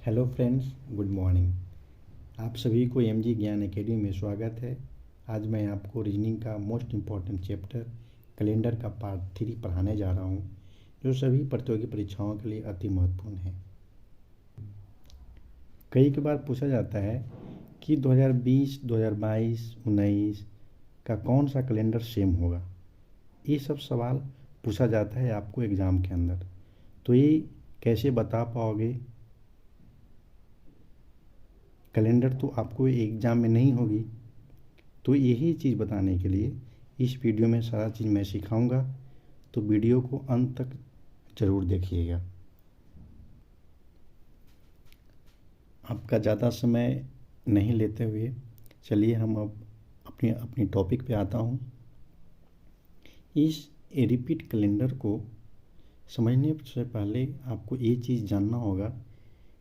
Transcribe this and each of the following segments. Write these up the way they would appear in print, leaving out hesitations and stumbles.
Hello friends, good morning. आप सभी को एमजी ज्ञान एकेडमी में स्वागत है। आज मैं आपको रीजनिंग का मोस्ट इम्पॉर्टेंट चैप्टर कैलेंडर का पार्ट 3 पढ़ाने जा रहा हूं, जो सभी प्रतियोगी परीक्षाओं के लिए अति महत्वपूर्ण है। कई बार पूछा जाता है कि 2020, 2022, 19 का कौन सा कैलेंडर सेम होगा। ये सब सवाल पूछा जाता है आपको एग्ज़ाम के अंदर। तो ये कैसे बता पाओगे? कैलेंडर तो आपको एग्ज़ाम में नहीं होगी, तो यही चीज़ बताने के लिए इस वीडियो में सारा चीज़ मैं सिखाऊंगा। तो वीडियो को अंत तक ज़रूर देखिएगा। आपका ज़्यादा समय नहीं लेते हुए चलिए हम अब अपने अपनी टॉपिक पे आता हूँ। इस रिपीट कैलेंडर को समझने से पहले आपको ये चीज़ जानना होगा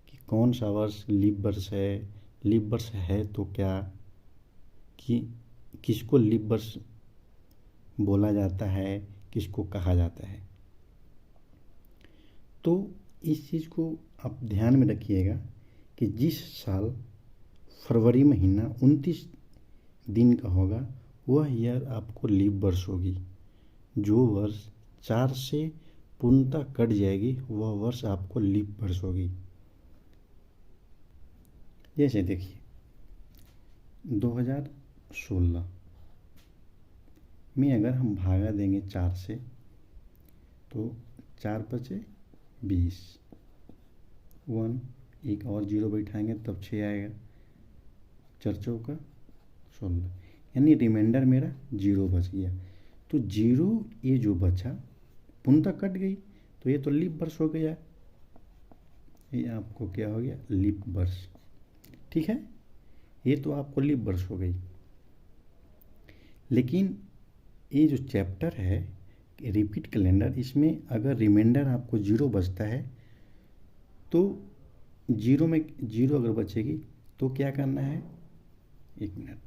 कि कौन सा वर्ष लीप वर्ष है। लीप वर्ष है तो क्या, कि किसको लीप वर्ष बोला जाता है, किसको कहा जाता है। तो इस चीज़ को आप ध्यान में रखिएगा कि जिस साल फरवरी महीना 29 दिन का होगा वह ईयर आपको लीप वर्ष होगी। जो वर्ष 4 से पूर्णतः कट जाएगी वह वर्ष आपको लीप वर्ष होगी। जैसे देखिए 2016 में अगर हम भागा देंगे 4 से तो 4 बचे 20, 1 एक और 0 बैठाएंगे तब 6 आएगा, 4 चौका 16, यानी रिमाइंडर मेरा 0 बच गया। तो 0 ये जो बचा पूर्णतः कट गई, तो ये तो लीप वर्ष हो गया। ये आपको क्या हो गया? लीप वर्ष। ठीक है, ये तो आपको लीप वर्ष हो गई। लेकिन ये जो चैप्टर है रिपीट कैलेंडर, इसमें अगर रिमाइंडर आपको 0 बचता है तो 0 में 0 अगर बचेगी तो क्या करना है? 1 मिनट।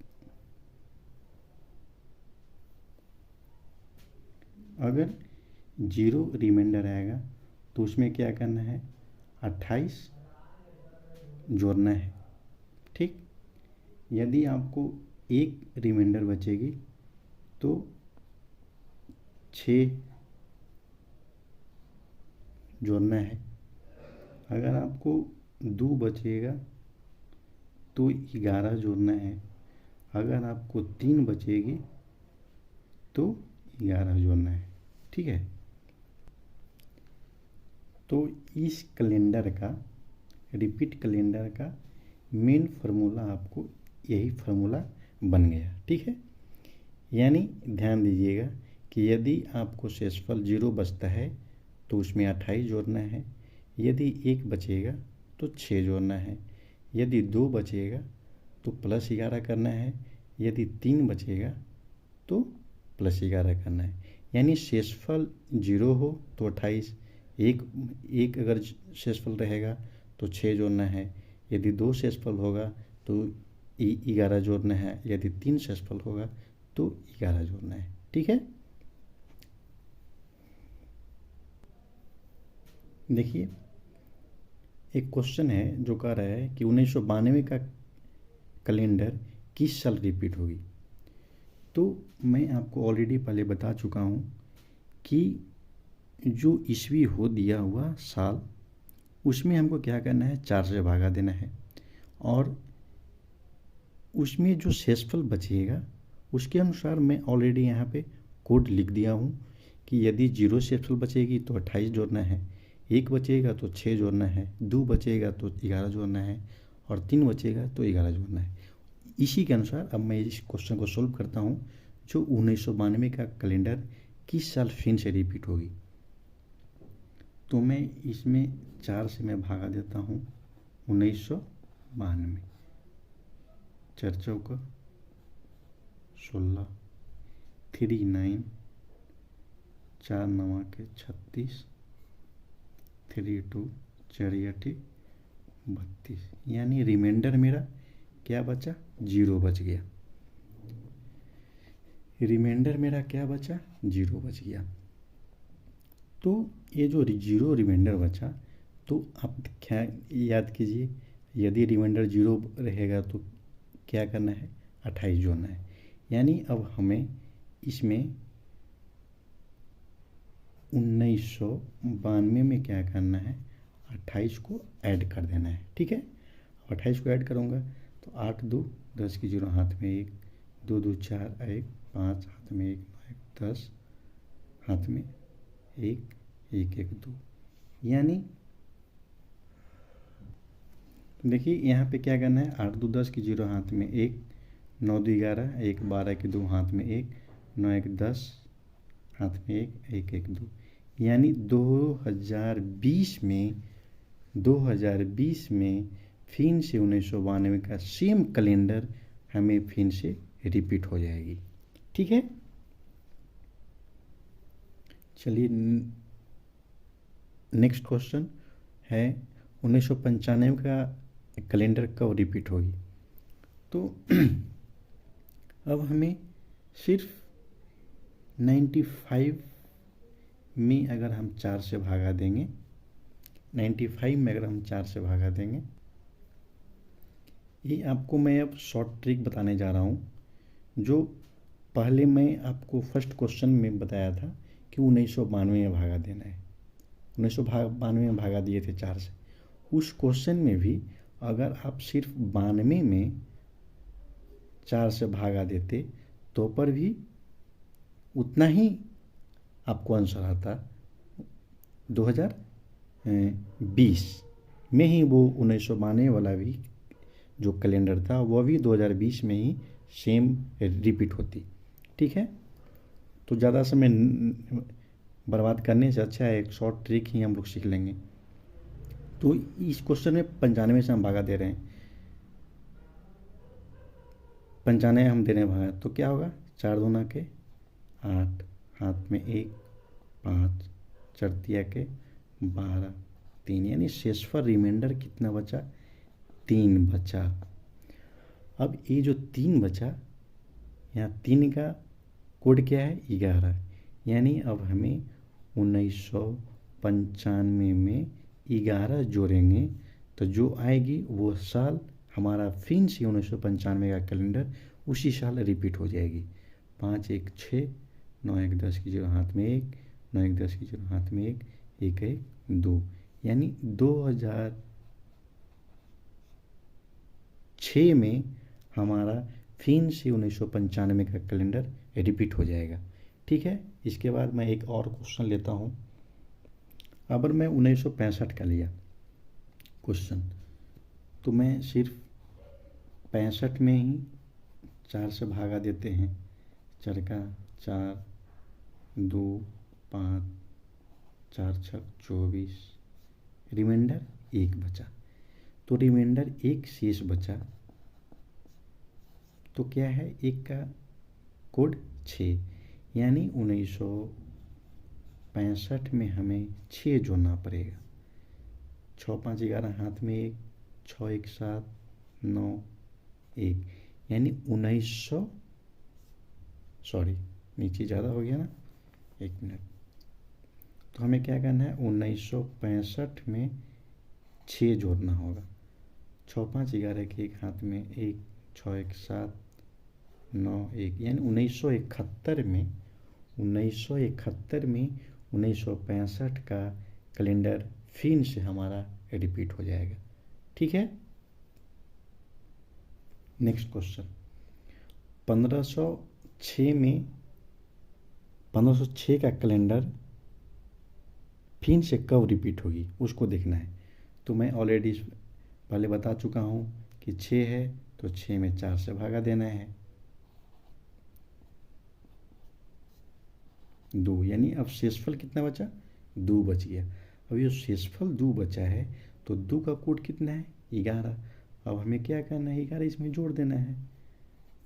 अगर 0 रिमाइंडर आएगा तो उसमें क्या करना है? 28 जोड़ना है। ठीक, यदि आपको 1 रिमाइंडर बचेगी तो 6 जोड़ना है। अगर आपको 2 बचेगा तो 11 जोड़ना है। अगर आपको 3 बचेगी तो 11 जोड़ना है। ठीक है, तो इस कैलेंडर का, रिपीट कैलेंडर का मेन फार्मूला आपको यही फार्मूला बन गया। ठीक है, यानी ध्यान दीजिएगा कि यदि आपको शेषफल 0 बचता है तो उसमें 28 जोड़ना है। यदि 1 बचेगा तो 6 जोड़ना है। यदि 2 बचेगा तो प्लस 11 करना है। यदि 3 बचेगा तो प्लस 11 करना है। यानी शेषफल 0 हो तो 28, एक अगर शेषफल रहेगा तो 6 जोड़ना है। यदि 2 शेषफल होगा तो 11 जोड़ना है। यदि 3 शेषफल होगा तो 11 जोड़ना है। ठीक है, देखिए एक क्वेश्चन है जो कह रहा है कि 1992 का कैलेंडर किस साल रिपीट होगी। तो मैं आपको ऑलरेडी पहले बता चुका हूँ कि जो ईस्वी हो दिया हुआ साल, उसमें हमको क्या करना है? 4 से भागा देना है। और उसमें जो शेषफल बचेगा उसके अनुसार मैं ऑलरेडी यहाँ पे कोड लिख दिया हूँ कि यदि 0 शेषफल बचेगी तो 28 जोड़ना है, 1 बचेगा तो 6 जोड़ना है, 2 बचेगा तो 11 जोड़ना है, और 3 बचेगा तो 11 जोड़ना है। इसी के अनुसार अब मैं इस क्वेश्चन को सोल्व करता हूँ, जो 1992 का कैलेंडर किस साल फिर से रिपीट होगी। तो मैं इसमें 4 से मैं भागा देता हूँ 1992, 4 चौका 16, 3 9, 4 9 के 36, 3 2 4 8 32, यानी रिमाइंडर मेरा क्या बचा? 0 बच गया। रिमाइंडर मेरा क्या बचा? 0 बच गया। तो ये जो 0 रिमाइंडर बचा तो आप क्या याद कीजिए, यदि रिमाइंडर 0 रहेगा तो क्या करना है, 28 जोड़ना है। यानी अब हमें इसमें 1992 में क्या करना है, 28 को ऐड कर देना है। ठीक है, 28 को ऐड करूँगा तो 8 2 10 की 0 हाथ में 1, 2 2 4 1 5 हाथ में 1 9 1 10 हाथ में 1 1 1 2। यानी देखिए यहाँ पे क्या करना है, 8 2 10 की 0 हाथ में 1, 9 2 11 1 12 की 2 हाथ में 1, 9 1 10 हाथ में 1 1 1 2। यानी 2020 में फिर से 1992 का सेम कैलेंडर हमें फिर से रिपीट हो जाएगी। ठीक है, चलिए नेक्स्ट क्वेश्चन है 1995 का कैलेंडर कब रिपीट होगी। तो अब हमें सिर्फ 95 में अगर हम 4 से भागा देंगे, 95 में अगर हम 4 से भागा देंगे, ये आपको मैं अब शॉर्ट ट्रिक बताने जा रहा हूँ, जो पहले मैं आपको फर्स्ट क्वेश्चन में बताया था कि 1992 में भागा देना है। 1992 में भागा दिए थे 4 से। उस क्वेश्चन में भी अगर आप सिर्फ 92 में 4 से भागा देते तो पर भी उतना ही आपको आंसर आता। 2020 में ही वो 1992 वाला भी जो कैलेंडर था वह भी 2020 में ही सेम रिपीट होती। ठीक है, तो ज़्यादा समय बर्बाद करने से अच्छा है एक शॉर्ट ट्रिक ही हम लोग सीख लेंगे। तो इस क्वेश्चन में 95 से हम भागा दे रहे हैं, 95 हम दे रहे हैं भागा, तो क्या होगा, 4 दूना के 8 हाथ में 1 5 चरतिया के 12 3। यानी शेषफल रिमाइंडर कितना बचा, 3 बचा। अब ये जो 3 बचा, यहाँ 3 का कोड क्या है, 11। यानी अब हमें 1995 में 11 जोड़ेंगे तो जो आएगी वो साल हमारा फिर से 1995 का कैलेंडर उसी साल रिपीट हो जाएगी। 5 1 6 9 1 10 की 0 हाथ में 1, 9 1 10 की 0 हाथ में 1 1 1 2। यानी 2006 में हमारा फिर से 1995 का कैलेंडर रिपीट हो जाएगा। ठीक है, इसके बाद मैं एक और क्वेश्चन लेता हूँ। अगर मैं 1965 का लिया क्वेश्चन, तो मैं सिर्फ 65 में ही 4 से भागा देते हैं। 4 का 4 2 5 4 6 24, रिमाइंडर 1 बचा। तो रिमाइंडर 1 शेष बचा, तो क्या है, 1 का कोड 6। यानी 1965 में हमें 6 जोड़ना पड़ेगा। 6 5 11 हाथ में 1, 6 1 7 9 1। यानी 1900, सॉरी नीचे ज़्यादा हो गया ना, 1 मिनट। तो हमें क्या करना है, 1965 में 6 जोड़ना होगा। 6 5 11 के 1 हाथ में 1, 6 1 7 9 1। यानी 1971 में 1965 का कैलेंडर फिर से हमारा रिपीट हो जाएगा। ठीक है, नेक्स्ट क्वेश्चन 1506 का कैलेंडर फिर से कब रिपीट होगी उसको देखना है। तो मैं ऑलरेडी पहले बता चुका हूँ कि 6 है तो 6 में 4 से भागा देना है, 2। यानी अब शेषफल कितना बचा, 2 बच गया। अब ये शेषफल 2 बचा है तो 2 का कोड कितना है, 11। अब हमें क्या करना है, 11 इसमें जोड़ देना है।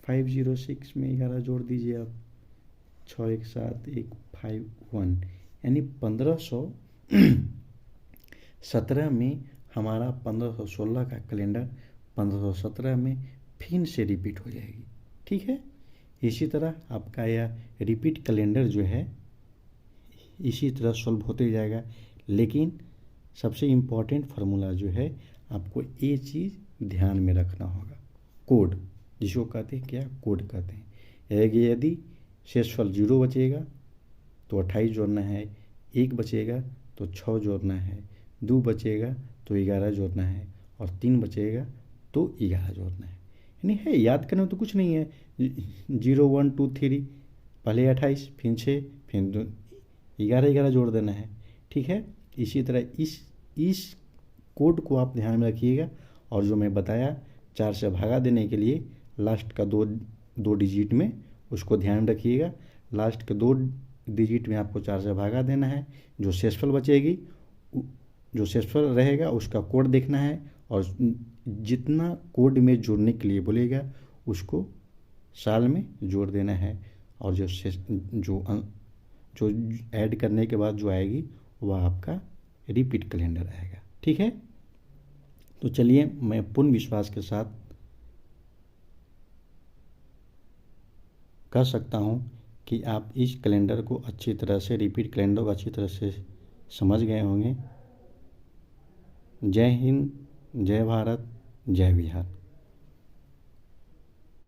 506 में 11 जोड़ दीजिए आप, 6 1 7 1 5 1। यानी 1517 में हमारा 1516 का कैलेंडर 1517 में फिर से रिपीट हो जाएगी। ठीक है, इसी तरह आपका यह रिपीट कैलेंडर जो है इसी तरह सॉल्व होते जाएगा। लेकिन सबसे इम्पॉर्टेंट फार्मूला जो है आपको ये चीज़ ध्यान में रखना होगा। कोड जिसको कहते हैं क्या, कोड कहते हैं। यदि शेषफल 0 बचेगा तो 28 जोड़ना है, 1 बचेगा तो 6 जोड़ना है, 2 बचेगा तो 11 जोड़ना है और 3 बचेगा तो 11 जोड़ना है। यानी है, याद करने में तो कुछ नहीं है। 0 1 2 3 पहले 28 फिर 6 फिर 11 जोड़ देना है। ठीक है, इसी तरह इस कोड को आप ध्यान में रखिएगा। और जो मैं बताया 4 से भागा देने के लिए लास्ट का दो डिजिट में उसको ध्यान रखिएगा। लास्ट के 2 डिजिट में आपको 4 से भागा देना है। जो शेषफल बचेगी, जो शेषफल रहेगा उसका कोड देखना है और जितना कोड में जोड़ने के लिए बोलेगा उसको साल में जोड़ देना है। और जो ऐड करने के बाद जो आएगी वह आपका रिपीट कैलेंडर आएगा। ठीक है, तो चलिए मैं पूर्ण विश्वास के साथ कह सकता हूँ कि आप इस कैलेंडर को अच्छी तरह से, रिपीट कैलेंडर को अच्छी तरह से समझ गए होंगे। जय हिंद, जय भारत, जय बिहार।